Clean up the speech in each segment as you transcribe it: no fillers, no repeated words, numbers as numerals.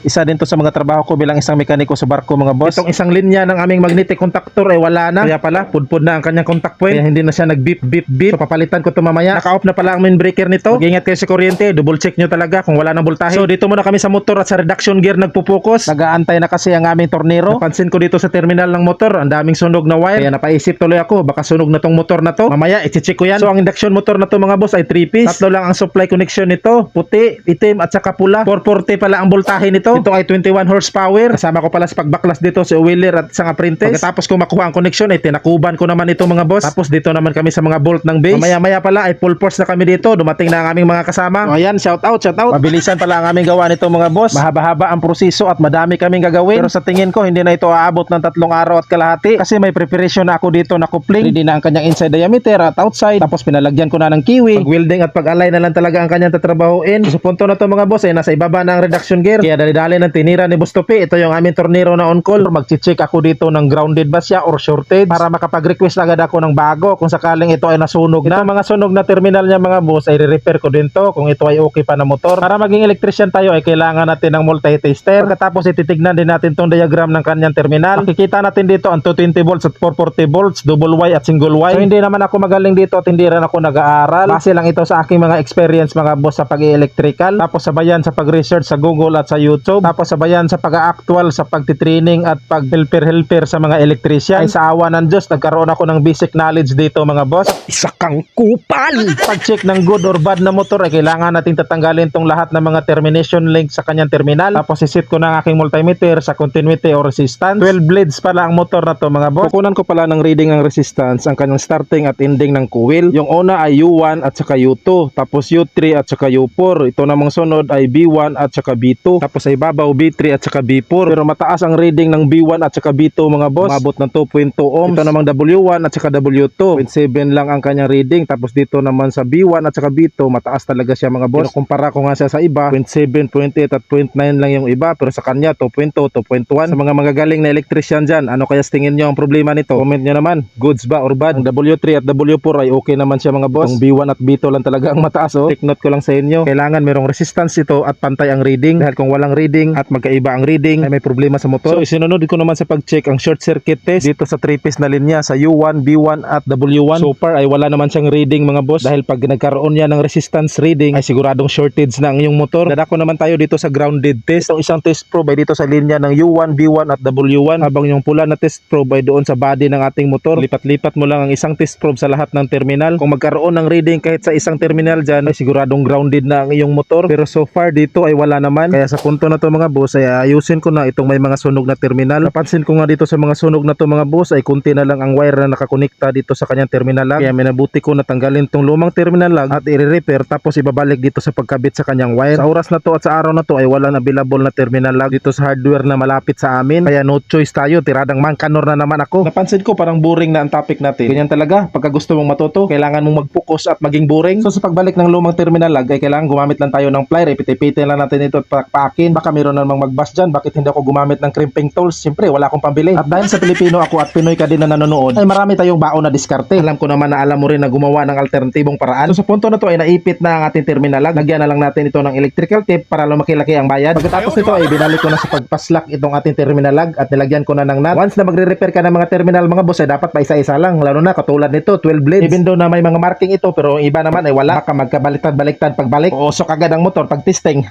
Isa din to sa mga trabaho ko bilang isang mekaniko sa barko mga boss. Itong isang linya ng aming magnetic contactor ay wala na. Kaya pala, pudpud na ang kanyang contact point. Kaya hindi na siya nag-beep beep beep. So papalitan ko to mamaya. Naka-off na pala ang main breaker nito. Mag-ingat kayo sa kuryente. Double check nyo talaga kung wala ng voltahe. So dito muna kami sa motor at sa reduction gear nagpo-focus. Nag-aantay na kasi ang aming tornero. Napansin ko dito sa terminal ng motor, ang daming sunog na wire. Kaya napaisip tuloy ako, baka sunog na tong motor na to. Mamaya i-check ko yan. So ang induction motor na to mga boss ay 3-piece. Tatlo lang ang supply connection nito. Puti, itim at saka pula. 440 pala ang voltahe nito. Ito ay 21 horsepower. Kasama ko pala sa pagbaklas dito si wheeler at isang apprentice. Pagkatapos ko makuha ang connection ay tinakuban ko naman ito mga boss. Tapos dito naman kami sa mga bolt ng base. Maya pala ay full force na kami dito. Dumating na ang aming mga kasama. So ayan, shout out. Mabilisan pala ang aming gawa nito mga boss. Mahaba-haba ang proseso at madami kaming gagawin. Pero sa tingin ko hindi na ito aabot ng 3 araw at kalahati. Kasi may preparation na ako dito na coupling. Ready na ang kanyang inside diameter at outside. Tapos pinalagyan ko na ng kiwi. Pag-welding at pag-align na lang talaga ang kanyang tatrabahuin. So, sa punto na to mga boss ay nasa ibaba na ang reduction gear. Kaya dali-dali ng tinira ni Bustopi. Ito yung aming tornero na on call. Mag-check ako dito ng grounded ba siya or shorted para makapag-request agad ako ng bago kung sakaling ito ay nasunog na. Ito mga sunog na terminal niya mga boss ay re-repair ko din to kung ito ay okay pa na motor. Para maging electrician tayo ay kailangan natin ng multi-tester. Pagkatapos ititignan din natin tong diagram ng kanyang terminal. Makikita natin dito ang 220 volts at 440 volts, double Y at single Y. So hindi naman ako magaling dito at hindi rin ako nag-aaral. Base lang ito sa aking mga experience mga boss sa pag-electrical. Tapos sabayan sa pag-research sa Google at sa YouTube. Tapos sabayan sa pag-actual sa pagtitraining at pag-helper sa mga electrician. Ay sa awa ng Diyos, nagkaroon ako ng basic knowledge dito mga boss. Isa kang kupal! Pag-check ng good or bad na motor ay kailangan nating tatanggalin tong lahat ng mga termination link sa kanyang terminal. Tapos isit ko na ang aking multimeter sa continuity or resistance. 12 blades pala ang motor na to mga boss. Kukunan ko pala ng reading ang resistance, ang kanyang starting at ending ng coil. Yung una ay U1 at saka U2. Tapos U3 at saka U4. Ito namang sunod ay B1 at saka B2. Tapos ay babaw B3 at saka B4. Pero mataas ang reading ng B1 at saka B2 mga boss. Mabot ng 2.2 ohms. Ito namang W1 at saka W2. 0.7 lang ang kanyang reading. Tapos dito naman sa B1 at saka B2 mataas talaga siya mga boss. Kinukumpara ko nga siya sa iba. 0.7, 0.8 at 0.9 lang yung iba. Pero sa kanya 2.2, 2.1. Sa mga magagaling na electrician dyan, ano kaya tingin nyo ang problema nito? Comment nyo naman. Goods ba or bad? Ang W3 at W4 ay okay naman siya mga boss. Yung B1 at B2 lang talaga ang mataas oh. Take note ko lang sa inyo. Kailangan merong resistance ito at pantay ang reading. Dahil kung walang reading at magkaiba ang reading ay may problema sa motor. So isinunod ko naman sa pag-check ang short circuit test dito sa 3-piece na linya sa U1, B1 at W1. So far ay wala naman siyang reading mga boss. Dahil pag nagkaroon niya ng resistance reading ay siguradong shortage na ang iyong motor. Dadako naman tayo dito sa grounded test. Itong isang test probe ay dito sa linya ng U1, B1 at W1. Habang yung pula na test probe ay doon sa body ng ating motor. Lipat-lipat mo lang ang isang test probe sa lahat ng terminal. Kung magkaroon ng reading kahit sa isang terminal dyan ay siguradong grounded na ang iyong motor. Pero so far dito ay wala naman. Kaya sa punto na to mga boss ay ayusin ko na itong may mga sunog na terminal. Napansin ko nga dito sa mga sunog na to mga boss ay kunti na lang ang wire na nakakonekta dito sa kanyang terminal lag. Kaya minabuti ko natanggalin tong lumang terminal lag at i-repair tapos ibabalik dito sa pagkabit sa kanyang wire. Sa oras na to at sa araw na to ay wala na available na terminal lag dito sa hardware na malapit sa amin. Kaya no choice tayo, tiradang mangkanor na naman ako. Napansin ko parang boring na ang topic natin. Ganyan talaga, pagka gusto mong matuto, kailangan mong mag-focus at maging boring. So sa pagbalik ng lumang terminal lag ay kailangan gumamit lang tayo ng plier. Ipit-ipitin lang natin ito at pakpakin. Baka meron namang magbas dyan. Bakit hindi ako gumamit ng crimping tools? Siyempre, wala akong pambili. At dahil sa Pilipino ako at Pinoy ka din na nanonood, ay marami tayong baon na diskarte. Alam ko naman na alam mo rin na gumawa ng alternatibong paraan. So sa punto na to ay naipit na ang ating terminal lag. Lagyan na lang natin ito ng electrical tape para lumaki-laki ang bayad. Pagkatapos nito ay binalik ko na sa pagpaslak itong ating terminal lag at nilagyan ko na ng nut. Once na magre-repair ka ng mga terminal mga boss ay dapat pa isa-isa lang. Lalo na katulad nito, 12 blades. Even though na may mga marking ito pero iba naman ay wala. Baka magkabaliktad-baliktad pagbalik. Uusok agad ang motor pag testing.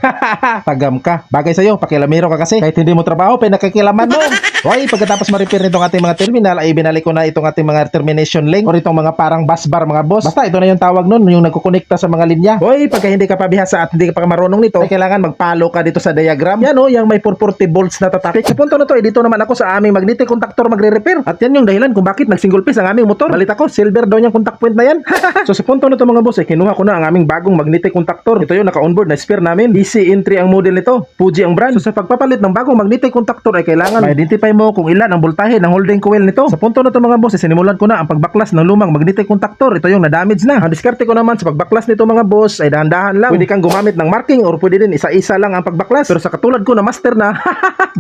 Tagam ka. Bagay sa'yo, pakilamero ka kasi. Kahit hindi mo trabaho, pinakakilaman mo. Okay, pagkatapos ma-repair nitong ating mga terminal ay binalik ko na itong ating mga termination link or itong mga parang bus bar mga boss. Basta ito na yung tawag nun, yung nagkukonekta sa mga linya. Hoy, pagka hindi ka pa bihasa at hindi ka pa marunong nito, ay kailangan magpalo ka dito sa diagram. Yan o, yung may 440 volts na tatapik. Sa punto na to, dito naman ako sa aming magnetic contactor magre-repair. At yan yung dahilan kung bakit nag-single piece ang aming motor. Balita ko, silver daw yung contact point na yan. So sa punto na to mga boss, ay kinuha ko na ang aming bagong magnetic contactor. Ito yung naka-onboard na spare namin. DC entry ang model nito. Fuji ang brand. So sa pagpapalit ng bagong magnetic contactor ay kailangan ma-identify mo kung ilan ang voltahe ng holding coil nito. Sa punto na to mga boss, sinimulan ko na ang pagbaklas ng lumang magnetic contactor. Ito yung na-damage na. Ang diskarte ko naman sa pagbaklas nito mga boss ay dahan-dahan lang. Pwede kang gumamit ng marking or pwede din isa-isa lang ang pagbaklas. Pero sa katulad ko na master na,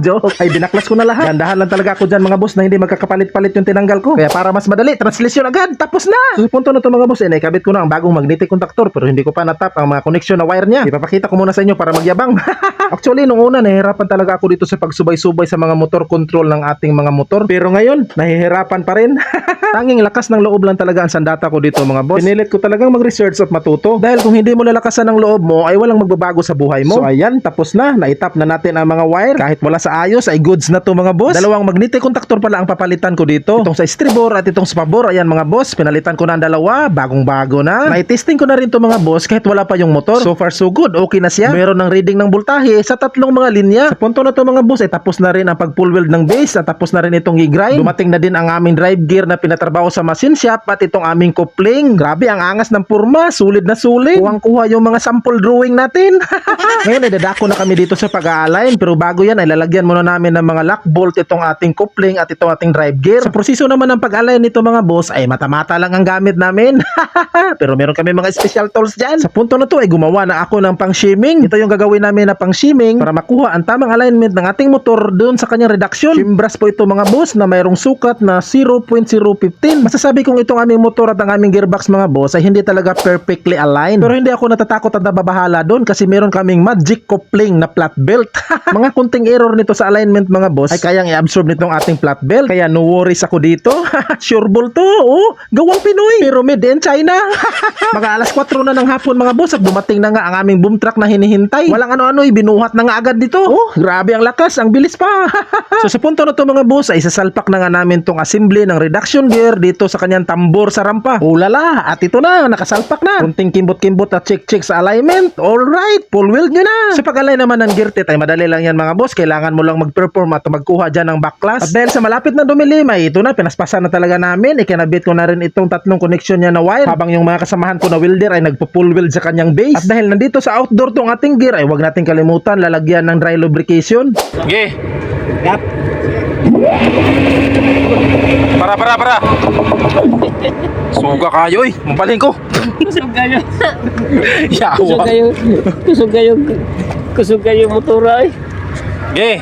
joke, ay binaklas ko na lahat. Dahan-dahan lang talaga ako dyan mga boss na hindi magkakapalit-palit yung tinanggal ko. Kaya para mas madali, translation agad. Tapos na! So, sa punto na to mga boss, ay naikabit ko na ang bagong magnetic contactor pero hindi ko pa natap ang mga connection na wire niya. Ipapakita ko muna sa inyo para magyabang. Actually, Actually, nung una, nahihirapan talaga ako dito sa pagsubay-subay sa mga motor control ng ating mga motor. Pero ngayon, nahihirapan pa rin. Tanging lakas ng loob lang talaga ang sandata ko dito mga boss. Pinilit ko talagang mag-research at matuto. Dahil kung hindi mo lalakasan ng loob mo, ay walang magbabago sa buhay mo. So ayan, tapos na. Naitap na natin ang mga wire. Kahit wala sa ayos, ay goods na to mga boss. Dalawang magnetic contactor pala ang papalitan ko dito. Itong sa estribor at itong sa pabor. Ayan mga boss, pinalitan ko na ang dalawa. Bagong-bago na. Mai-testing ko na rin to mga boss kahit wala pa yung motor. So far so good. Okay na siya. Meron ng reading ng voltahe sa tatlong mga linya. Sa punto na to mga boss, ay tapos na rin ang pag-full weld ng base at tapos na rin itong i-grind. Dumating na din ang aming drive gear na pinatrabaho sa machine shop at itong aming coupling. Grabe ang angas ng purma, sulit na sulit. Kuwang-kuha yung mga sample drawing natin. Ngayon ay dadako na kami dito sa pag-a-align, pero bago yan ay lalagyan muna namin ng mga lock bolt itong ating coupling at itong ating drive gear. Sa proseso naman ng pag-align nito mga boss ay mata-mata lang ang gamit namin. Pero meron kami mga special tools dyan. Sa punto na to ay gumawa na ako ng pang-shimming. Ito yung gagawin namin na pang-shimming para makuha ang tamang alignment ng ating motor doon sa kanyang reduction. Shimbras po ito mga boss na mayroong sukat na 0.015. Masasabi kong itong aming motor at ang aming gearbox mga boss ay hindi talaga perfectly aligned. Pero hindi ako natatakot at nababahala doon kasi meron kaming magic coupling na flat belt. Mga kunting error nito sa alignment mga boss ay kayang i-absorb nitong ating flat belt. Kaya no worries ako dito. Sure ball to. Oh, gawang Pinoy. Pero made in China. Mga alas 4 na ng hapon mga boss at dumating na nga ang aming boom truck na hinihintay. Walang ano-ano, binuhat na nga agad dito. Oh, grabe ang lakas, ang bilis pa. So sa punto na to mga boss ay sasalpak na nga namin tong assembly ng reduction gear dito sa kanyang tambor sa rampa. Ulala, at ito na, nakasalpak na. Kunting kimbot-kimbot at check-check sa alignment. Alright, full weld nyo na. Sa pag-align naman ng gear tit ay madali lang yan mga boss. Kailangan mo lang mag-perform at magkuha dyan ng backlash. At dahil sa malapit na dumilim ay ito na, pinaspasan na talaga namin. Ikinabit ko na rin itong tatlong connection niya na wire. Habang yung mga kasamahan ko na welder ay nagpo-full weld sa kanyang base. At dahil nandito sa outdoor tong ating gear ay wag natin kalimutan lalagyan ng dry lubrication. Okay. Yap. Para. Suga kayo eh. Mapaling ko. Kusog kayo. Yawa. Kusog kayo motora eh. Okay.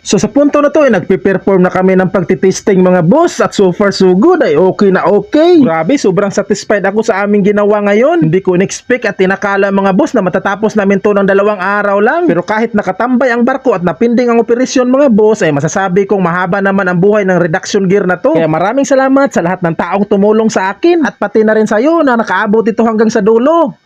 So sa punto na to ay nagpe-perform na kami ng pagtitesting mga boss at so far so good ay okay na okay. Grabe, sobrang satisfied ako sa aming ginawa ngayon. Hindi ko in-expect at tinakala mga boss na matatapos namin to ng 2 araw lang. Pero kahit nakatambay ang barko at napinding ang operasyon mga boss ay masasabi kong mahaba naman ang buhay ng reduction gear na to. Kaya maraming salamat sa lahat ng taong tumulong sa akin at pati na rin sa iyo na nakaabot ito hanggang sa dulo.